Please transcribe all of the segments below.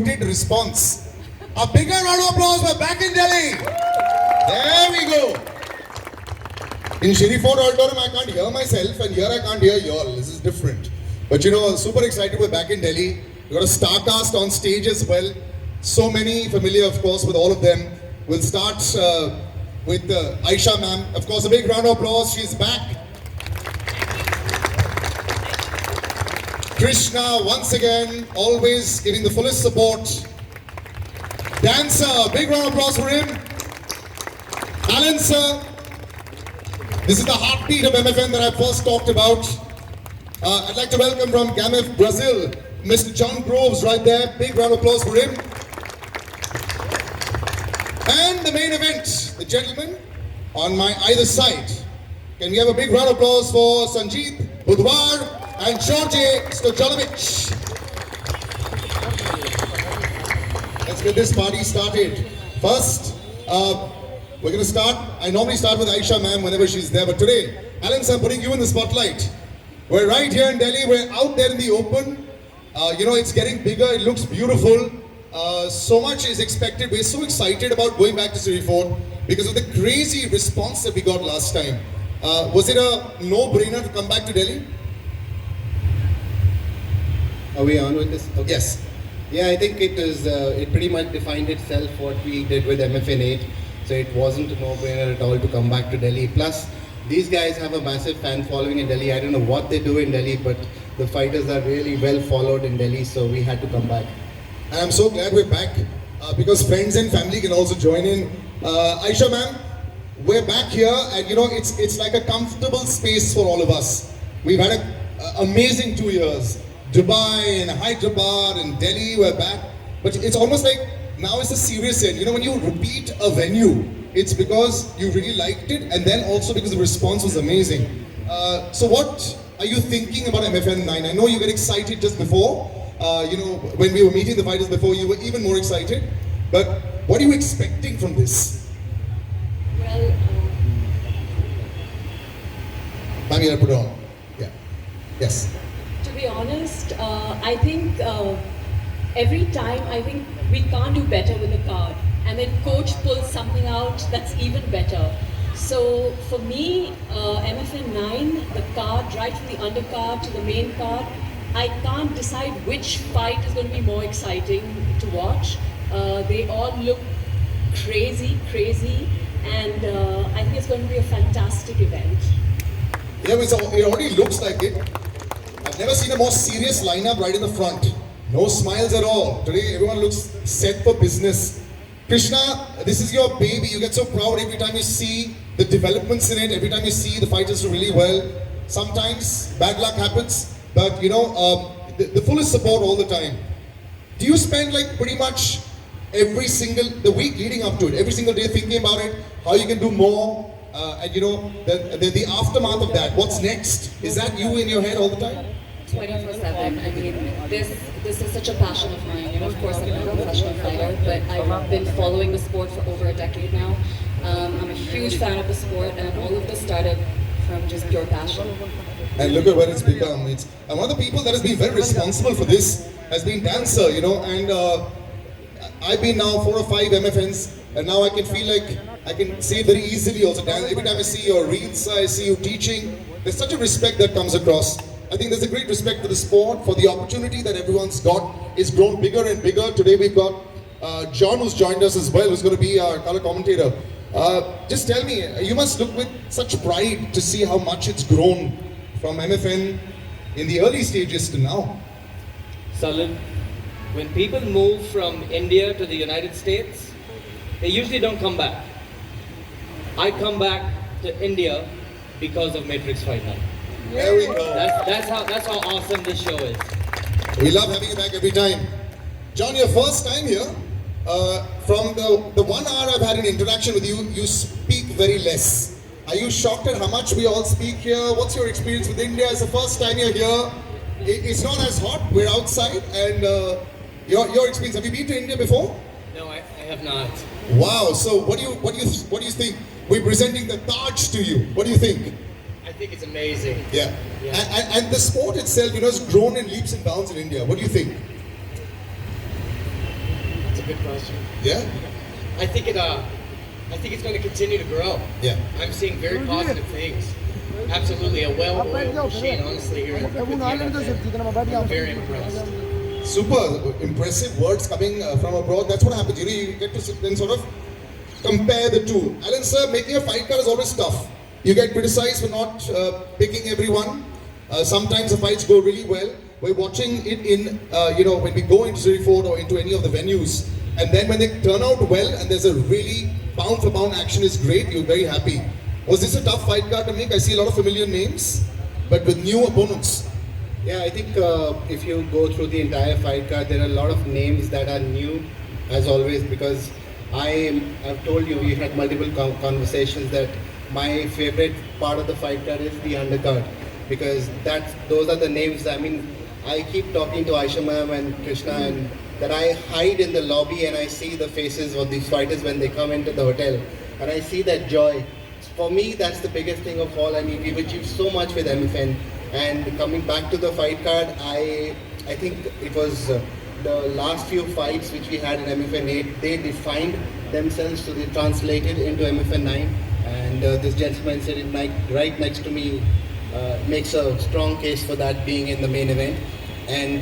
response. A bigger round of applause for back in Delhi. There we go. In Shri Fort Auditorium, I can't hear myself, and here I can't hear y'all. This is different. But you know, super excited we're back in Delhi. We got a star cast on stage as well. So many familiar, of course, with all of them. We'll start with Aisha ma'am. Of course, a big round of applause. She's back. Krishna, once again, always giving the fullest support. Dancer, big round of applause for him. Alan sir, this is the heartbeat of MFN that I first talked about. I'd like to welcome from GAMF Brazil, Mr. John Groves right there. Big round of applause for him. And the main event, the gentleman on my either side. Can we have a big round of applause for Sanjeet Budhwar and Dorde Stojanovic. Let's get this party started. First, we're going to start. I normally start with Aisha ma'am whenever she's there, but today, Alan sir, I'm putting you in the spotlight. We're right here in Delhi. We're out there in the open. You know, it's getting bigger. It looks beautiful. So much is expected. We're so excited about going back to Shri Fort because of the crazy response that we got last time. Was it a no-brainer to come back to Delhi? Are we on with this? Okay. Yes. Yeah, I think it is. It pretty much defined itself what we did with MFN 8. So it wasn't a no-brainer at all to come back to Delhi. Plus, these guys have a massive fan following in Delhi. I don't know what they do in Delhi, but the fighters are really well followed in Delhi. So we had to come back. And I'm so glad we're back because friends and family can also join in. Aisha ma'am, we're back here, and you know it's like a comfortable space for all of us. We've had an amazing 2 years. Dubai and Hyderabad and Delhi, we're back. But it's almost like now it's a serious end. You know, when you repeat a venue, it's because you really liked it and then also because the response was amazing. So what are you thinking about MFN 9? I know you get excited just before. You know, when we were meeting the fighters before, you were even more excited. But what are you expecting from this? Well, Ma'am, you gotta put it on. Yeah. Yes. to be honest, I think every time I think we can't do better with the card, and then coach pulls something out that's even better. So for me, MFN 9, the card right from the undercard to the main card, I can't decide which fight is going to be more exciting to watch. They all look crazy, and I think it's going to be a fantastic event. Yeah, it already looks like it. I've never seen a more serious lineup right in the front. No smiles at all. Today, everyone looks set for business. Krishna, this is your baby. You get so proud every time you see the developments in it, every time you see the fighters do really well. Sometimes bad luck happens, but you know, the fullest support all the time. Do you spend like pretty much the week leading up to it, every single day thinking about it, how you can do more, and you know, the aftermath of that, what's next? Is that you in your head all the time? 24/7. I mean, this is such a passion of mine. You know, of course, I'm not a professional fighter, but I've been following the sport for over a decade now. I'm a huge fan of the sport, and all of this started from just pure passion. And look at what it's become. And one of the people that has been very responsible for this has been Dancer, you know, and I've been now 4 or 5 MFNs, and now I can feel like I can say it very easily also. Every time I see your reels, I see you teaching, there's such a respect that comes across. I think there's a great respect for the sport, for the opportunity that everyone's got. It's grown bigger and bigger. Today we've got John, who's joined us as well, who's going to be our color commentator. Just tell me, you must look with such pride to see how much it's grown from MFN in the early stages to now. Salud, when people move from India to the United States, they usually don't come back. I come back to India because of Matrix Fight Night. There we go. That's how awesome this show is. We love having you back every time. John, your first time here. From the 1 hour I've had an interaction with you, you speak very less. Are you shocked at how much we all speak here? What's your experience with India? It's the first time you're here. It's not as hot. We're outside, and your experience. Have you been to India before? No, I have not. Wow. So what do you think? We're presenting the Taj to you. What do you think? I think it's amazing. Yeah. And the sport itself, you know, has grown in leaps and bounds in India. What do you think? good question. Yeah? I think it's going to continue to grow. Yeah. I'm seeing very positive things. Absolutely a well-oiled machine, honestly, here with the MFN. I'm very impressed. Super impressive words coming from abroad. That's what happens. You get to then sort of compare the two. Alan sir, making a fight card is always tough. You get criticized for not picking everyone. Sometimes the fights go really well. We're watching it in, when we go into Series 4 or into any of the venues. And then when they turn out well and there's a really pound for pound action is great, you're very happy. Was this a tough fight card to make? I see a lot of familiar names, but with new opponents. Yeah, I think if you go through the entire fight card, there are a lot of names that are new, as always, because I've told you, we had multiple conversations that my favorite part of the fight card is the undercard, because those are the names. I mean, I keep talking to Aisha ma'am and Krishna, and that I hide in the lobby and I see the faces of these fighters when they come into the hotel, and I see that joy. For me, that's the biggest thing of all. I mean, we've achieved so much with MFN, and coming back to the fight card, I think it was the last few fights which we had in MFN 8, they defined themselves, so they translated into MFN 9, and this gentleman sitting right next to me makes a strong case for that being in the main event. And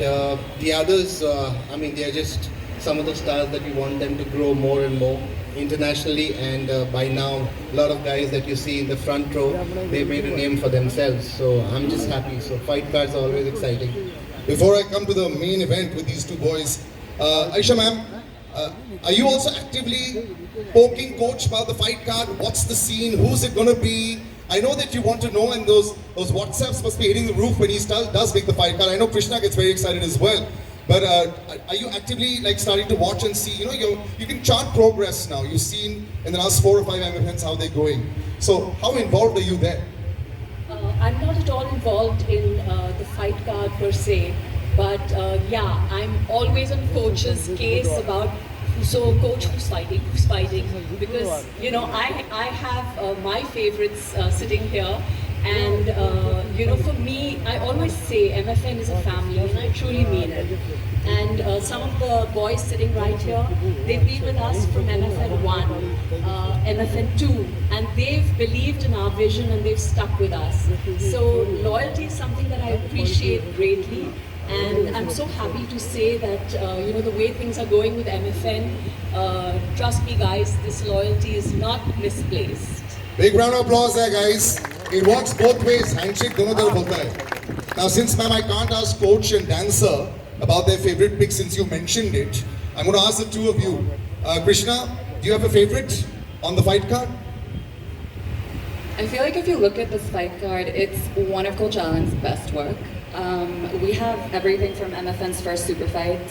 the others, I mean, they are just some of the stars that we want them to grow more and more internationally, and by now a lot of guys that you see in the front row, they made a name for themselves, so I'm just happy. So fight cards are always exciting. Before I come to the main event with these two boys, Aisha ma'am, are you also actively poking coach about the fight card? What's the scene? Who's it gonna be? I know that you want to know, and those WhatsApps must be hitting the roof when he does make the fight card. I know Krishna gets very excited as well. But are you actively starting to watch and see? You can chart progress now. You've seen in the last 4 or 5 MFNs how they're going. So how involved are you there? I'm not at all involved in the fight card per se, but yeah, I'm always on coach's case about coach who's fighting, because I have my favorites sitting here. And for me, I always say MFN is a family, and I truly mean it. And some of the boys sitting right here, they've been with us from MFN 1, MFN 2, and they've believed in our vision and they've stuck with us. So loyalty is something that I appreciate greatly, and I'm so happy to say that the way things are going with MFN, trust me guys, this loyalty is not misplaced. Big round of applause there, guys. It works both ways. Handshake dono taraf hota hai. Now, since ma'am, I can't ask coach and dancer about their favorite pick since you mentioned it, I'm going to ask the two of you. Krishna, do you have a favorite on the fight card? I feel like if you look at this fight card, it's one of Coach Allen's best work. We have everything from MFN's first super fight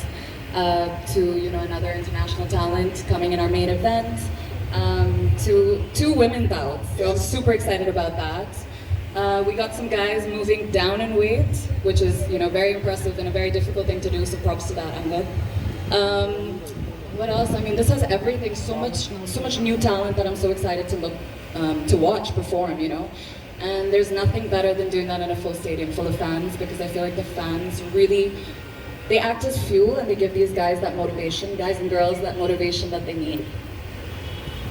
to another international talent coming in our main event. To 2 women bouts, so I'm super excited about that. We got some guys moving down in weight, which is very impressive and a very difficult thing to do, so props to that, Angad. What else? I mean, this has everything, so much new talent that I'm so excited to watch perform, And there's nothing better than doing that in a full stadium full of fans, because I feel like the fans really, they act as fuel and they give these guys that motivation, guys and girls that motivation that they need.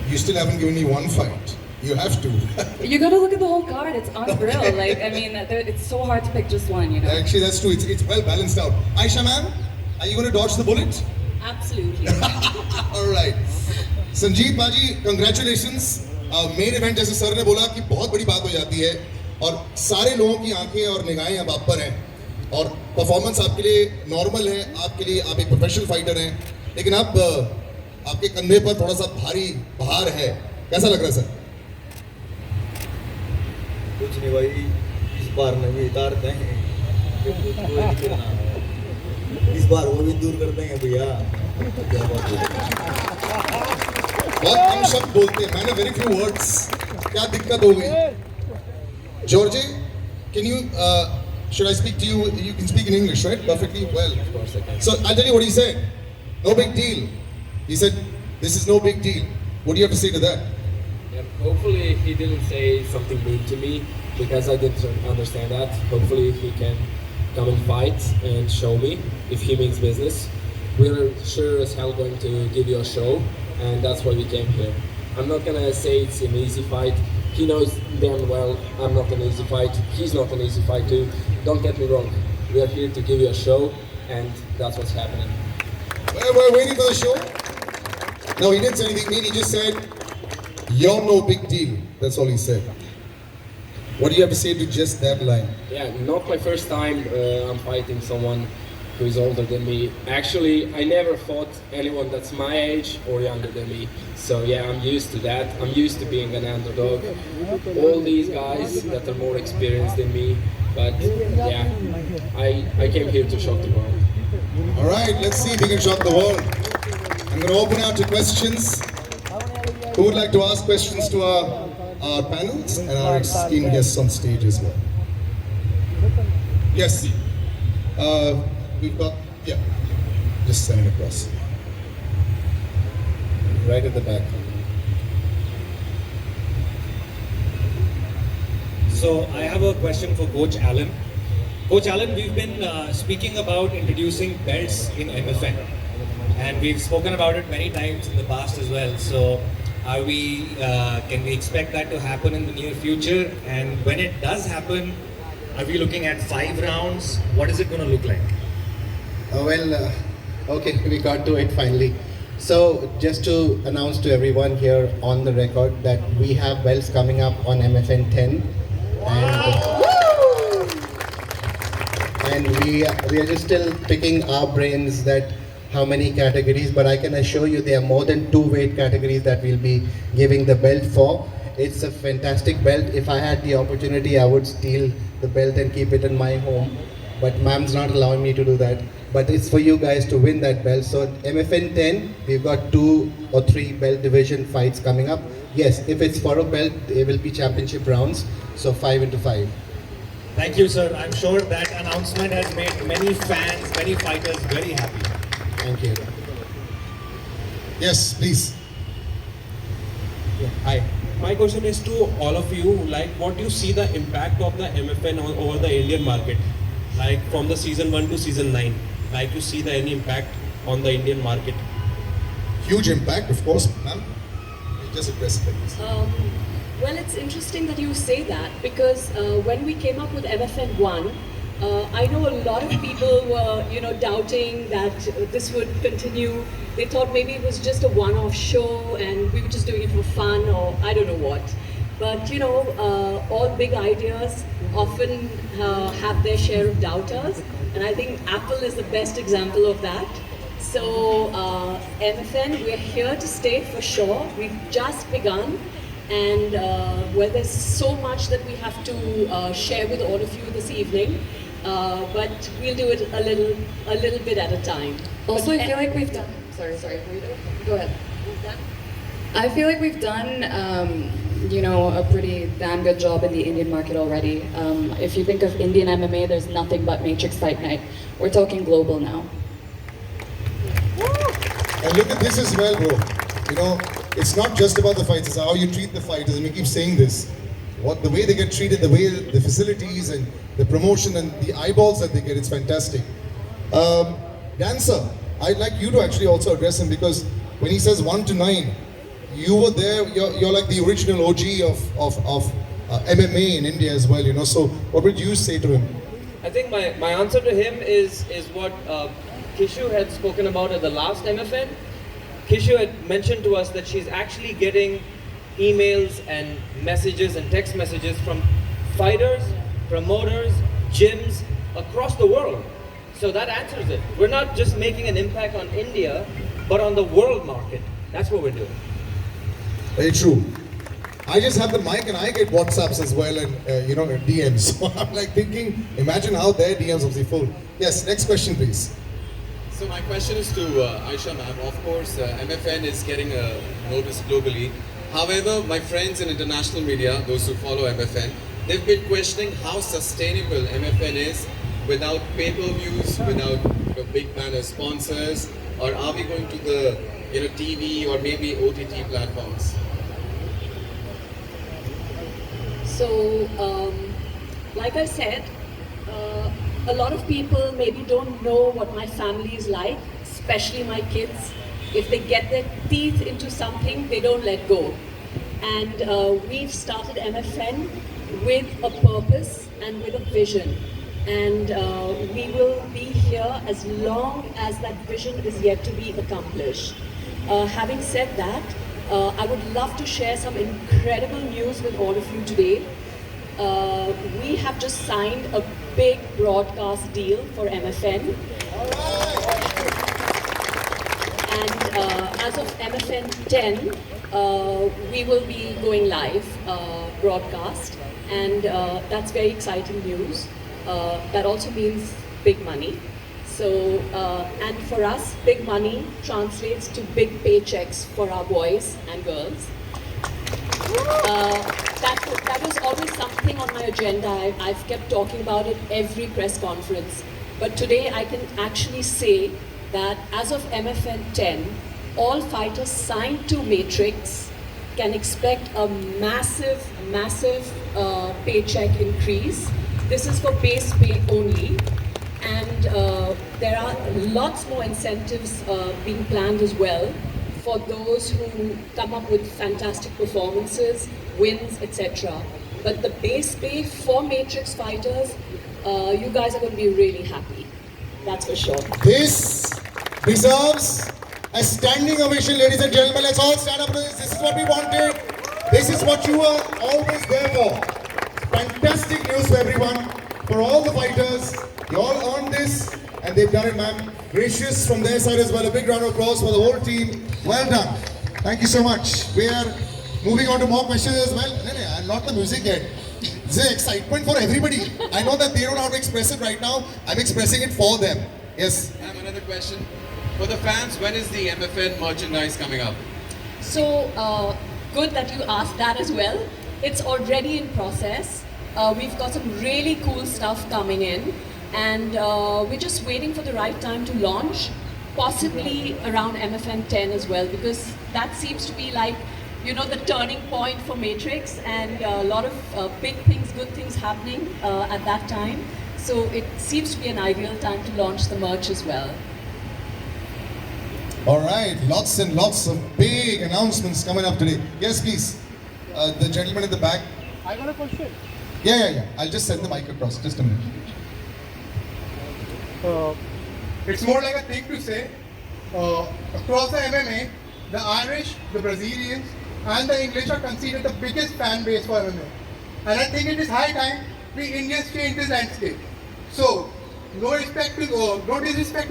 You still haven't given me one fight. You have to. You gotta look at the whole card. It's unreal. It's so hard to pick just one, Actually, that's true. It's well balanced out. Aisha ma'am, are you going to dodge the bullet? Absolutely. All right. Sanjeet Baji, congratulations. Main event जैसे sir ने बोला कि बहुत बड़ी बात हो जाती है, और सारे लोगों की आंखें और निगाहें अब आप पर हैं, और परफॉर्मेंस आपके लिए नॉर्मल है, आपके लिए आप एक प्रोफेशनल फाइटर हैं, लेकिन अब आपके कंधे पर थोड़ा सा भारी भार है. कैसा लग रहा है सर? कुछ नहीं भाई, इस बार नहीं भी उतारते हैं, इस बार वो भी दूर कर देंगे भैया. बहुत कम शब्द बोलते हैं, मैंने very few words. क्या दिक्कत हो गई? George, can you should I speak to you? You can speak in English, right? Perfectly well. Of course I can. So I'll tell you what he said. No big deal. He said, this is no big deal. What do you have to say to that? Yeah, hopefully he didn't say something mean to me, because I didn't understand that. Hopefully he can come and fight and show me if he means business. we're sure as hell going to give you a show, and that's why we came here. I'm not gonna say it's an easy fight. He knows damn well I'm not an easy fight. He's not an easy fight too. Don't get me wrong. We are here to give you a show, and that's what's happening. We're waiting for the show. No, he didn't say anything mean. He just said, "You're no big deal." That's all he said. What do you have to say to just that line? Yeah, not my first time I'm fighting someone who is older than me. Actually, I never fought anyone that's my age or younger than me. So yeah, I'm used to that. I'm used to being an underdog. All these guys that are more experienced than me. But yeah, I came here to shock the world. All right, let's see if we can shock the world. I'm going to open out to questions. Who would like to ask questions to our panels and our esteemed guests on stage as well? Yes. We've got, yeah, just send it across. Right at the back. So I have a question for Coach Alan. Coach Alan, we've been speaking about introducing belts in MFN, and we've spoken about it many times in the past as well. So are we, can we expect that to happen in the near future? And when it does happen, are we looking at 5 rounds? What is it going to look like? Okay, we got to it finally. So just to announce to everyone here on the record that we have belts coming up on MFN 10. And we are just still picking our brains that how many categories, but I can assure you there are more than 2 weight categories that we'll be giving the belt for. It's a fantastic belt. If I had the opportunity, I would steal the belt and keep it in my home. But ma'am's not allowing me to do that. But it's for you guys to win that belt. So MFN 10, we've got 2 or 3 belt division fights coming up. Yes, if it's for a belt, there will be championship rounds. So 5 into 5. Thank you, sir. I'm sure that announcement has made many fans, many fighters very happy. Thank you. Yes, please. Yeah, hi. My question is to all of you, like what do you see the impact of the MFN over the Indian market? Like from the season 1 to season 9, like you see any impact on the Indian market? Huge impact, of course, ma'am. Just address it, please. Well, it's interesting that you say that because when we came up with MFN 1, I know a lot of people were, doubting that this would continue. They thought maybe it was just a one-off show and we were just doing it for fun or I don't know what. But all big ideas often have their share of doubters, and I think Apple is the best example of that. So MFN, we're here to stay for sure. We've just begun, and there's so much that we have to share with all of you this evening. But we'll do it a little bit at a time. Also, I feel like we've done. Sorry. Go ahead. I feel like we've done, a pretty damn good job in the Indian market already. If you think of Indian MMA, there's nothing but Matrix Fight Night. We're talking global now. And look at this as well, bro. It's not just about the fights, it's how you treat the fighters. And we keep saying this. The way they get treated, the way the facilities and the promotion and the eyeballs that they get, it's fantastic. Dancer, I'd like you to actually also address him because when he says 1 to 9, you were there, you're like the original OG of MMA in India as well, So what would you say to him? I think my answer to him is what Kishu had spoken about at the last MFN. Kishu had mentioned to us that she's actually getting emails and messages and text messages from fighters, promoters, gyms across the world. So that answers it. We're not just making an impact on India, but on the world market. That's what we're doing. Very true. I just have the mic and I get WhatsApps as well and DMs. So I'm like thinking, imagine how their DMs will be full. Yes, next question please. So my question is to Aisha ma'am. Of course, MFN is getting a notice globally. However, my friends in international media, those who follow MFN, they've been questioning how sustainable MFN is without pay-per-views, without big banner sponsors, or are we going to the TV or maybe OTT platforms? So, like I said, a lot of people maybe don't know what my family is like, especially my kids, if they get their teeth into something, they don't let go. And we've started MFN with a purpose and with a vision. And we will be here as long as that vision is yet to be accomplished. Having said that, I would love to share some incredible news with all of you today. We have just signed a big broadcast deal for MFN. And as of MFN 10, we will be going live broadcast, and that's very exciting news. That also means big money. So, and for us, big money translates to big paychecks for our boys and girls. That was always something on my agenda. I've kept talking about it every press conference. But today I can actually say that as of MFN 10, all fighters signed to Matrix can expect a massive paycheck increase. This is for base pay only. And there are lots more incentives being planned as well for those who come up with fantastic performances, wins, etc. But the base pay for Matrix fighters, you guys are going to be really happy. That's for sure. This deserves a standing ovation, ladies and gentlemen. Let's all stand up for this. This is what we wanted. This is what you were always there for. Fantastic news for everyone, for all the fighters. You all earned this, and they've done it, ma'am. Gracious from their side as well. A big round of applause for the whole team. Well done. Thank you so much. We are moving on to more questions as well. I'm not the music yet. This is excitement for everybody. I know that they don't know how to express it right now. I'm expressing it for them. Yes. Ma'am, another question. For the fans, when is the MFN merchandise coming up? So, good that you asked that as well. It's already in process. We've got some really cool stuff coming in. And we're just waiting for the right time to launch, possibly around MFN 10 as well, because that seems to be like, you know, the turning point for Matrix, and a lot of big things, good things happening at that time. So it seems to be an ideal time to launch the merch as well. All right, lots and lots of big announcements coming up today. Yes, please. The gentleman in the back. I got a question. Yeah. I'll just send the mic across. Just a minute. It's more like a thing to say. Across the MMA, the Irish, the Brazilians, and the English are considered the biggest fan base for MMA. And I think it is high time we Indians change this landscape. So, no disrespect to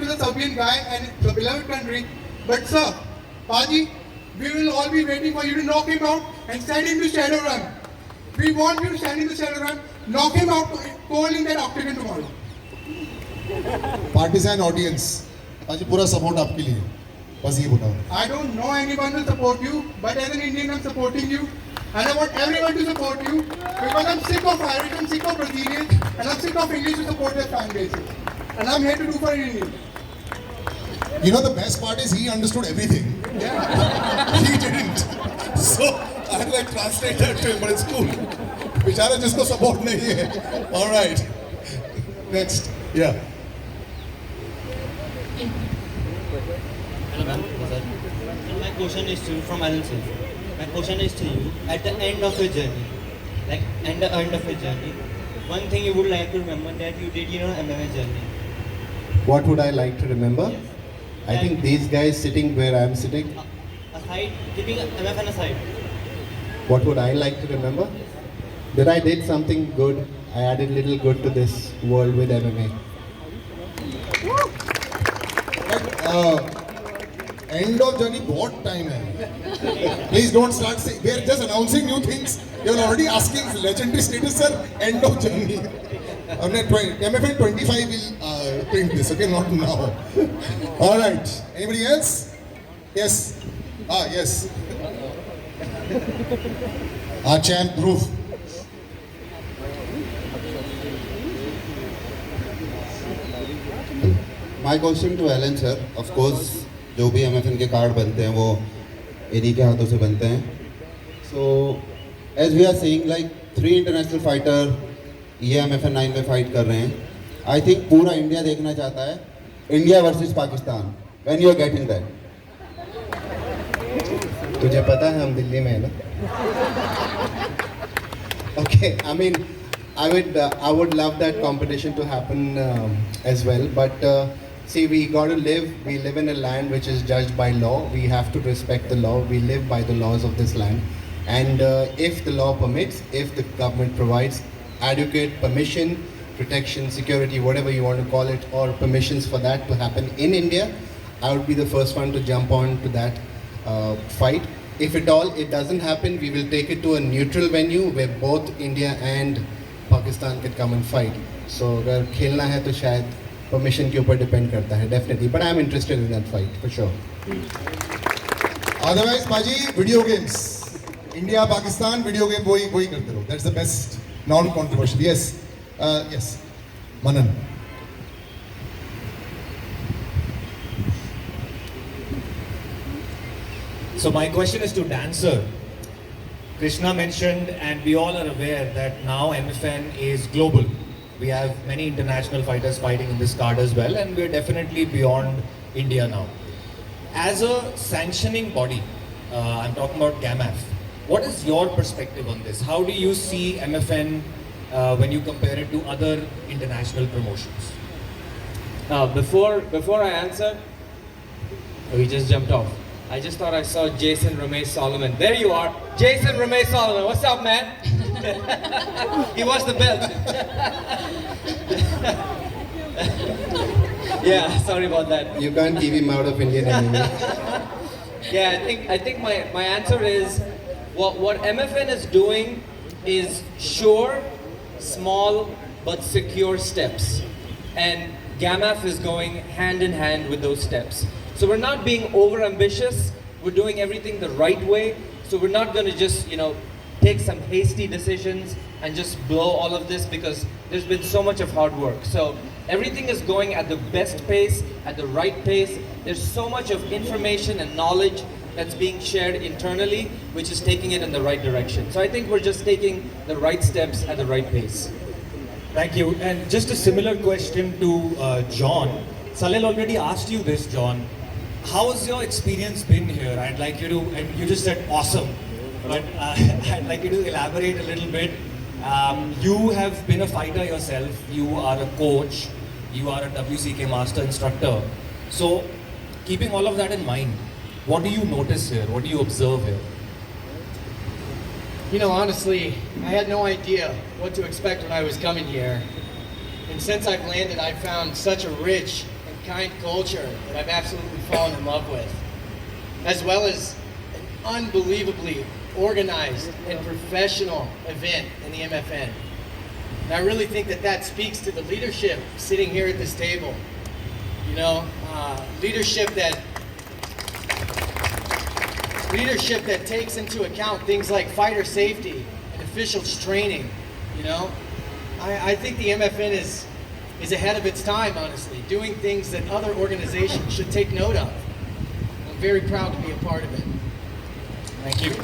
the Serbian guy and the beloved country, but sir, Paji, we will all be waiting for you to knock him out and send him to Shadow Run. We want you to stand in the Shadow Run, knock him out cold in that octagon tomorrow. Partisan audience, आज पूरा support आपके लिए, बस ये बोला. I don't know anyone to support you, but as an Indian, I'm supporting you, and I want everyone to support you because I'm sick of Irish, I'm sick of Brazilians, and I'm sick of English to support their fan bases, and I'm here to do for Indian. You know the best part is he understood everything. Yeah. He didn't. So I had like translate that to him, but it's cool. बेचारा जिसको support नहीं है. All right. Next. Yeah. Hello, ma'am. My question is to you from Alan sir. My question is to you. At the end of your journey, one thing you would like to remember that you did in your MMA journey. What would I like to remember? Yes. I think these guys sitting where I am sitting. Aside, keeping MFN aside. What would I like to remember? That I did something good. I added little good to this world with MMA. End of journey, बहुत time है. Please don't start saying. We are just announcing new things. You are already asking legendary status, sir. End of journey. MFN 25 will print this. Okay, not now. All right. Anybody else? Yes. Yes. Our champ Dhruv. My question to Alan sir, of course, जो भी MFN के card बनते हैं वो इन्हीं के हाथों से बनते हैं. So, as we are seeing like 3 international fighter ये MFN 9 में फाइट कर रहे हैं. I think पूरा इंडिया देखना चाहता है. India versus Pakistan. when you are getting that? तुझे पता है हम दिल्ली में है ना? Okay, I mean, I would love that competition to happen as well, but see, we got to live. We live in a land which is judged by law. We have to respect the law. We live by the laws of this land, and if the law permits, if the government provides adequate permission, protection, security, whatever you want to call it, or permissions for that to happen in India, I would be the first one to jump on to that fight. If at all it doesn't happen, we will take it to a neutral venue where both India and Pakistan can come and fight. So अगर खेलना है तो शायद permission के ऊपर depend करता है, definitely. But I am interested in that fight for sure. Otherwise, Paji, video games. India, Pakistan, video game वही करते रहो. That's the best non-controversial. Yes, yes. Manan. So my question is to dancer. Krishna mentioned, and we all are aware that now MFN is global. We have many international fighters fighting in this card as well, and we're definitely beyond India now. As a sanctioning body, I'm talking about GAMAF, what is your perspective on this? How do you see MFN when you compare it to other international promotions? Before I answer, we just jumped off. I just thought I saw Jason Ramesh Solomon. There you are, Jason Ramesh Solomon. What's up, man? He wants the belt. Yeah, sorry about that. You can't keep him out of Indian anymore. Yeah, I think my answer is what MFN is doing is sure, small but secure steps, and GAMAF is going hand in hand with those steps. So we're not being over ambitious. We're doing everything the right way. So we're not going to just take some hasty decisions and just blow all of this, because there's been so much of hard work. So everything is going at the best pace, at the right pace. There's so much of information and knowledge that's being shared internally, which is taking it in the right direction. So I think we're just taking the right steps at the right pace. Thank you. And just a similar question to John. Salil already asked you this, John. How has your experience been here? I'd like you to, and you just said awesome, but I'd like you to elaborate a little bit. You have been a fighter yourself. You are a coach. You are a WCK master instructor. So, keeping all of that in mind, what do you notice here? What do you observe here? You know, honestly, I had no idea what to expect when I was coming here. And since I've landed, I've found such a rich and kind culture that I've absolutely fallen in love with, as well as an unbelievably organized and professional event in the MFN. And I really think that speaks to the leadership sitting here at this table. You know, leadership that takes into account things like fighter safety and officials training. You know, I think the MFN is ahead of its time, honestly, doing things that other organizations should take note of. I'm very proud to be a part of it. Thank you.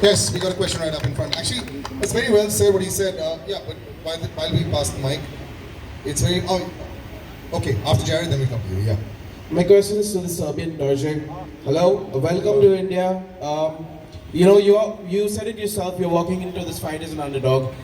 Yes, we got a question right up in front. Actually, it's very well said what he said. Yeah, but while we pass the mic, it's very... Oh, okay, after Jared, then we come to you, yeah. My question is to the Serbian Dorde. Hello, welcome to India. You know, you said it yourself, you're walking into this fight as an underdog.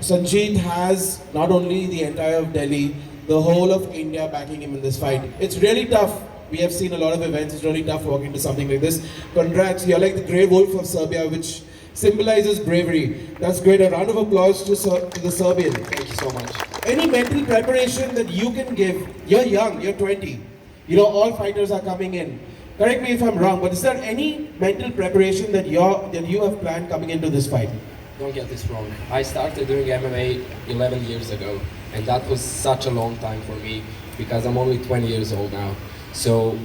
Sanjeet has not only the entire of Delhi, the whole of India backing him in this fight. It's really tough. We have seen a lot of events, it's really tough walking into something like this. Congrats, you're like the grey wolf of Serbia, which symbolizes bravery. That's great, a round of applause to the Serbian. Thank you so much. Any mental preparation that you can give? You're young, you're 20. You know, all fighters are coming in. Correct me if I'm wrong, but is there any mental preparation that you have planned coming into this fight? Don't get this wrong. I started doing MMA 11 years ago, and that was such a long time for me because I'm only 20 years old now. So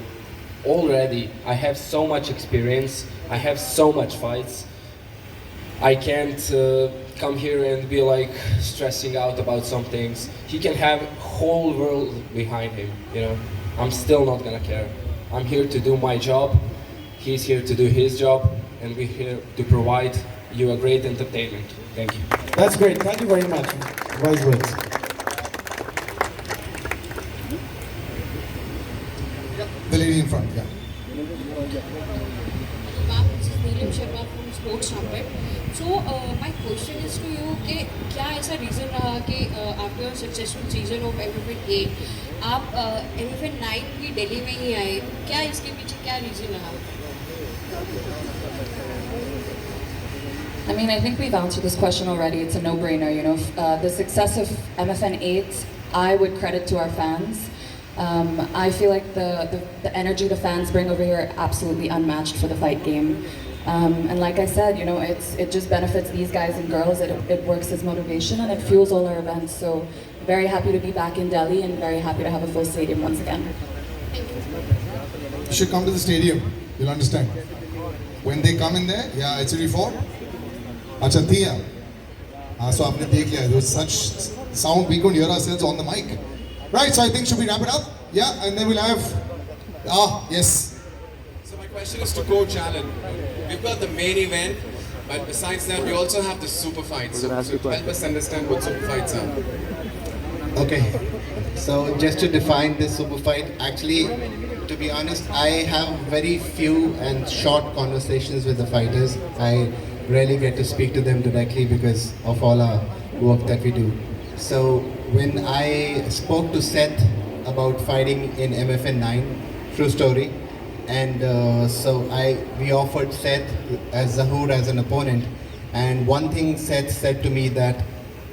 already I have so much experience, I have so much fights. I can't come here and be like stressing out about some things. He can have whole world behind him, you know. I'm still not gonna care. I'm here to do my job, he's here to do his job, and we're here to provide you a great entertainment. Thank you. That's great, thank you very much. Wise words. lady in front. Yeah. Sports Trumpet. So my question is to you कि क्या ऐसा reason रहा कि after a successful season of MFN 8 आप MFN 9 भी दिल्ली में ही आए, क्या इसके पीछे क्या reason रहा? I mean, I think we've answered this question already. It's a no-brainer, you know. The success of MFN 8, I would credit to our fans. I feel like the energy the fans bring over here are absolutely unmatched for the fight game. And like I said, you know, it just benefits these guys and girls. It works as motivation and it fuels all our events. So very happy to be back in Delhi and very happy to have a full stadium once again. You should come to the stadium. You'll understand. When they come in there, yeah, it's really for. Acha thiya. So aapne dekh liya. There was such sound we couldn't hear ourselves on the mic. Right. So I think should we wrap it up? Yeah, and then we'll have. Yes. So my question is to Coach Alan. We've got the main event, but besides that, we also have the super fights. So help us understand what super fights are. Okay, so just to define this super fight, actually, to be honest, I have very few and short conversations with the fighters. I rarely get to speak to them directly because of all our work that we do. So when I spoke to Seth about fighting in MFN 9, true story, and we offered Seth as Zahoor as an opponent, and one thing Seth said to me that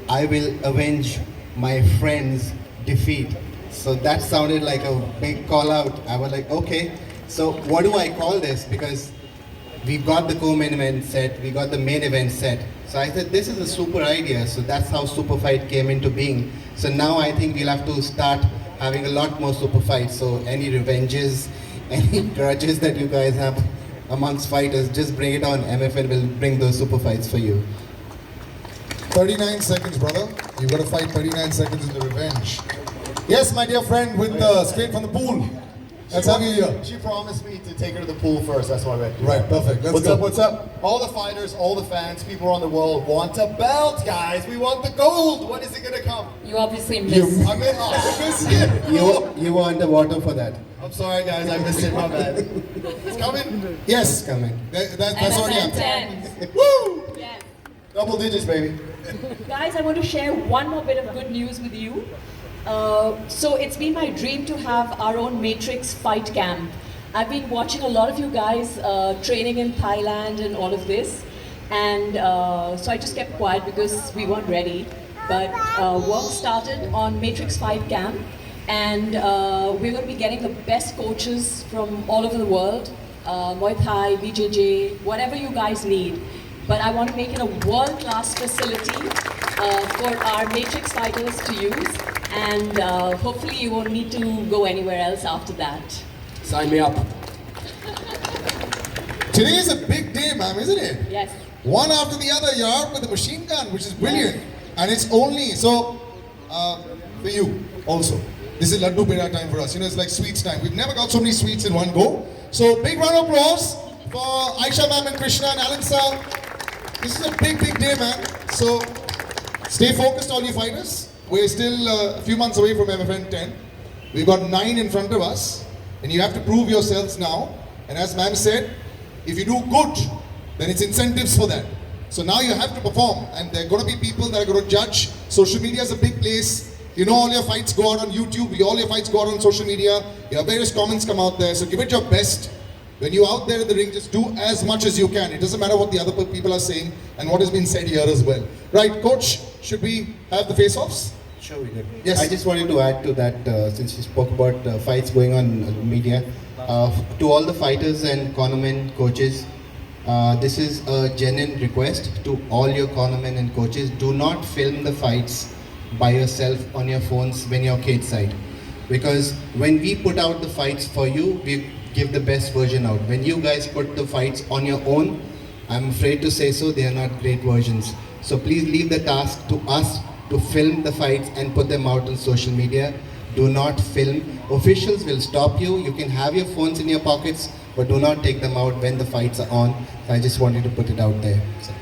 I will avenge my friend's defeat. So that sounded like a big call out. I was like, okay, so what do I call this? Because we've got the co-main event set, we got the main event set. So I said, this is a super idea. So that's how super fight came into being. So now I think we'll have to start having a lot more super fights. So any revenges, any grudges that you guys have amongst fighters, just bring it on. MFN will bring those super fights for you. 39 seconds, brother. You've got to fight 39 seconds in the revenge. Yes, my dear friend, with straight from the pool. Let's have you here. She promised me to take her to the pool first, that's why I went. Right, perfect. Let's go. What's up? All the fighters, all the fans, people around the world want a belt, guys. We want the gold. When is it gonna come? You obviously missed. I missed it. You were underwater for that. I'm sorry, guys. I missed it. My bad. It's coming. Yes, it's coming. That's already happened. Woo! Yes. Double digits, baby. Guys, I want to share one more bit of good news with you. So it's been my dream to have our own Matrix fight camp. I've been watching a lot of you guys training in Thailand and all of this, and so I just kept quiet because we weren't ready. But work started on Matrix Fight Camp, and we're going to be getting the best coaches from all over the world, Muay Thai, BJJ, whatever you guys need. But I want to make it a world-class facility for our Matrix fighters to use, and hopefully you won't need to go anywhere else after that. Sign me up. Today is a big day, ma'am, isn't it? Yes. One after the other, you're out with a machine gun, which is brilliant. And it's only, so, for you also. This is Laddu Peda time for us. You know, it's like sweets time. We've never got so many sweets in one go. So, big round of applause for Aisha ma'am and Krishna and Alan sir. This is a big, big day, man. So, stay focused, all you fighters. We're still a few months away from MFN 10. We've got 9 in front of us. And you have to prove yourselves now. And as ma'am said, if you do good, then it's incentives for that. So now you have to perform. And there are going to be people that are going to judge. Social media is a big place. You know, all your fights go out on YouTube. All your fights go out on social media. Your various comments come out there. So give it your best. When you're out there in the ring, just do as much as you can. It doesn't matter what the other people are saying and what has been said here as well. Right, Coach, should we have the face-offs? Sure, we did. Yes. I just wanted to add to that, since you spoke about fights going on media, to all the fighters and cornermen, coaches, this is a genuine request to all your cornermen and coaches. Do not film the fights by yourself on your phones when you're cage-side. Because when we put out the fights for you, we give the best version out. When you guys put the fights on your own, I'm afraid to say so, they are not great versions. So please leave the task to us to film the fights and put them out on social media. Do not film. Officials will stop you. You can have your phones in your pockets, but do not take them out when the fights are on. So I just wanted to put it out there. So.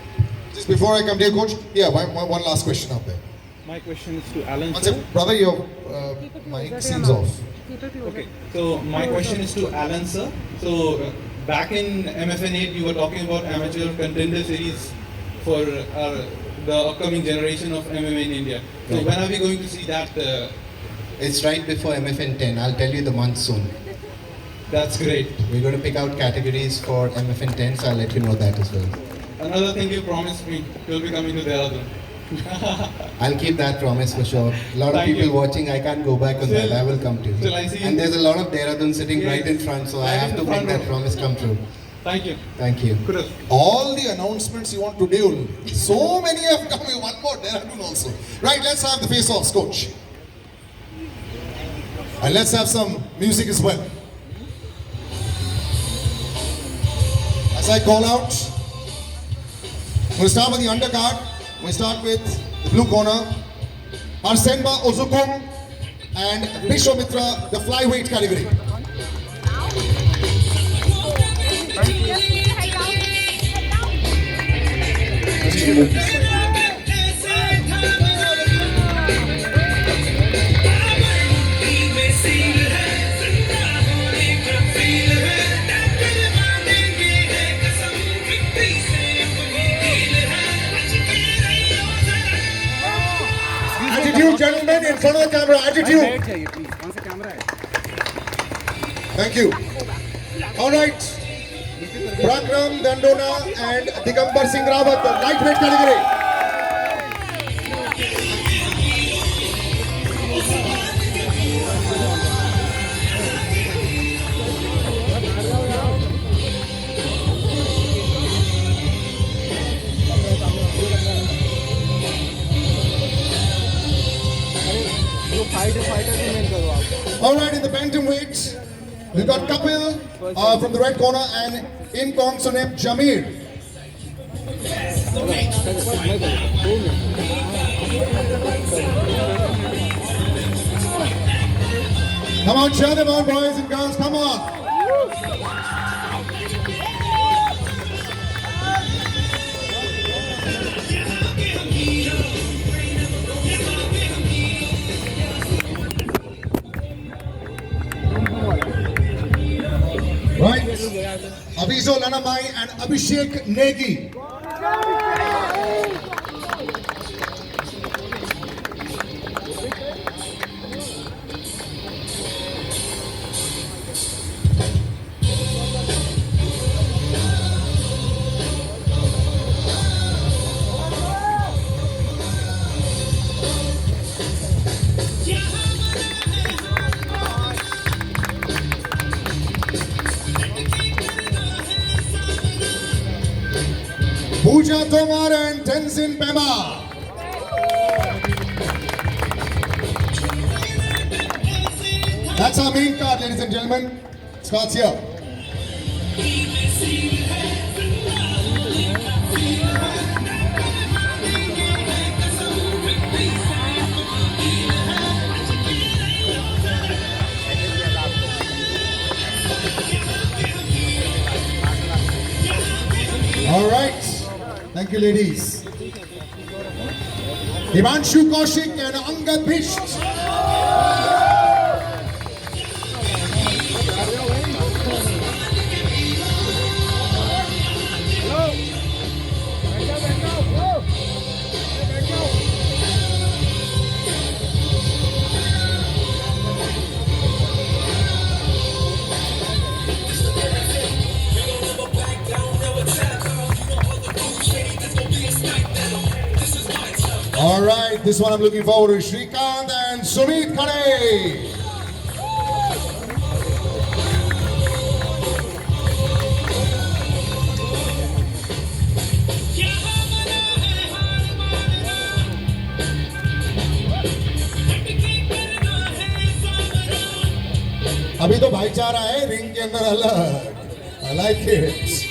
Just before I come to you, Coach, yeah, one last question out there. My question is to Alan. Brother, your mic seems off. Okay, so my question is to Alan sir. So back in MFN8 you were talking about amateur contender series for the upcoming generation of MMA in India. So when are we going to see that? It's right before MFN 10. I'll tell you the month soon. That's great. We're going to pick out categories for MFN 10, so I'll let you know that as well. Another thing you promised me, you'll be coming to Dehradun. I'll keep that promise for sure. A lot of Thank people you. watching, I can't go back on that. I will come to you. Till I see you. And there's a lot of Dehradun sitting Yes. right in front, so I Right have in to the make front that row. promise come true. Thank you. Thank you. All the announcements you want to do, so many have come. One more Dehradun also. Right, let's have the face-offs, coach. And let's have some music as well. As I call out, we'll start with the undercard. We start with the blue corner, Arsenba Ozukum and Bishomitra, the flyweight category. Attitude, gentlemen, in front of the camera. Attitude. Thank you. All right. Prakram Dandona and Digambar Singh Rawat, the lightweight category. All right, in the bantamweight, we've got Kapil from the red corner and Imkong Sonep Jamir. Come on, cheer them on, boys and girls, come on. Right, Abizo Lanamai and Abhishek Negi. Pooja Tomar and Tenzin Pema. That's our main card, ladies and gentlemen. Starts here. All right. Thank you, ladies. Himanshu Kaushik and Angad Bisht. All right, this one I'm looking forward to. Shrikant and Sumit Khare. अभी तो भाईचारा है ring के अंदर अलग. I like it.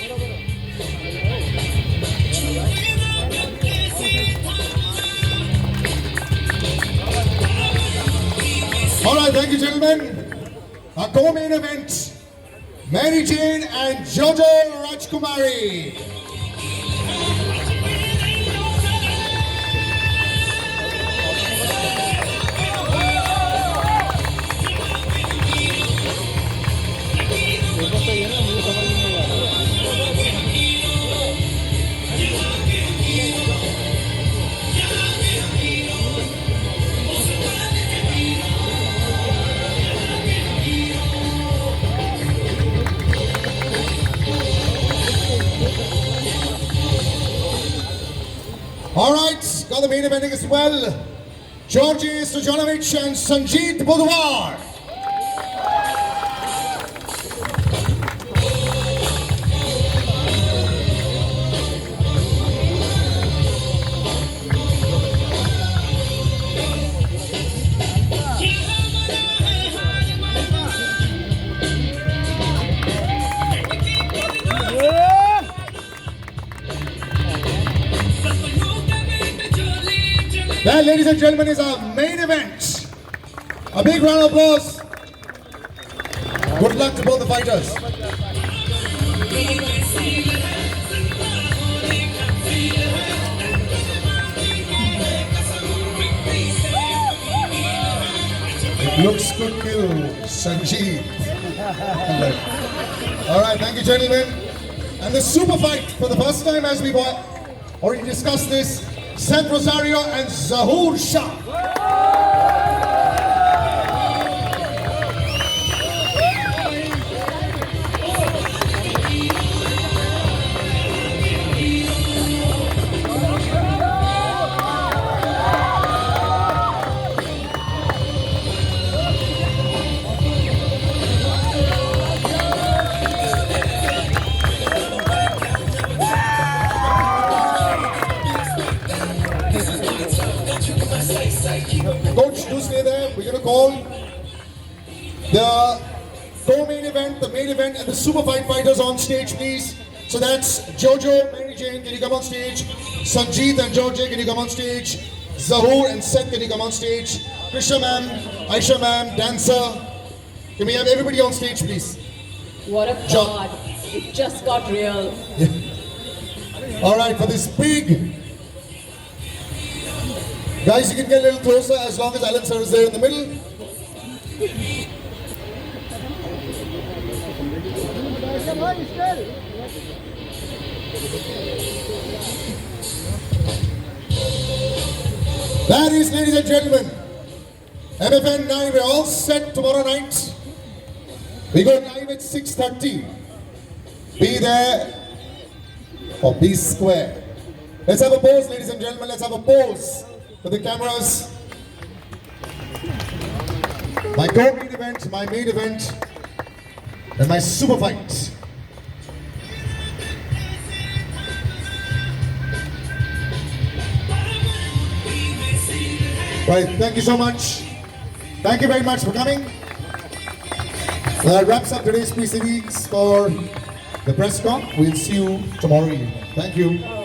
All right, thank you, gentlemen. Our co-main event, Mary Jane and Jojo Rajkumari. All right, got the main eventing as well. Dorde Stojanovic and Sanjeet Budhwar. That, ladies and gentlemen, is our main event. A big round of applause. Good luck to both the fighters. It looks good kill, Sanjeet. All right, thank you, gentlemen. And the super fight for the first time, as we've already discussed this, Seth Rosario and Zahur Shah. Coach, do stay there. We're going to call the co-main event, the main event, and the super fight fighters on stage, please. So that's Jojo, Mary Jane, can you come on stage? Sanjeet and George, can you come on stage? Zahur and Seth, can you come on stage? Krishna ma'am, Aisha ma'am, dancer. Can we have everybody on stage, please? What a god. It just got real. All right, for this big... Guys, you can get a little closer as long as Alan sir is there in the middle. That is, ladies and gentlemen, MFN 9, we're all set tomorrow night. We go live at 6:30. Be there or be square. Let's have a pose, ladies and gentlemen, let's have a pose. For the cameras, my co-main event, my main event, and my super fight. Right, thank you so much. Thank you very much for coming. That wraps up today's proceedings for the press con. We'll see you tomorrow evening. Thank you.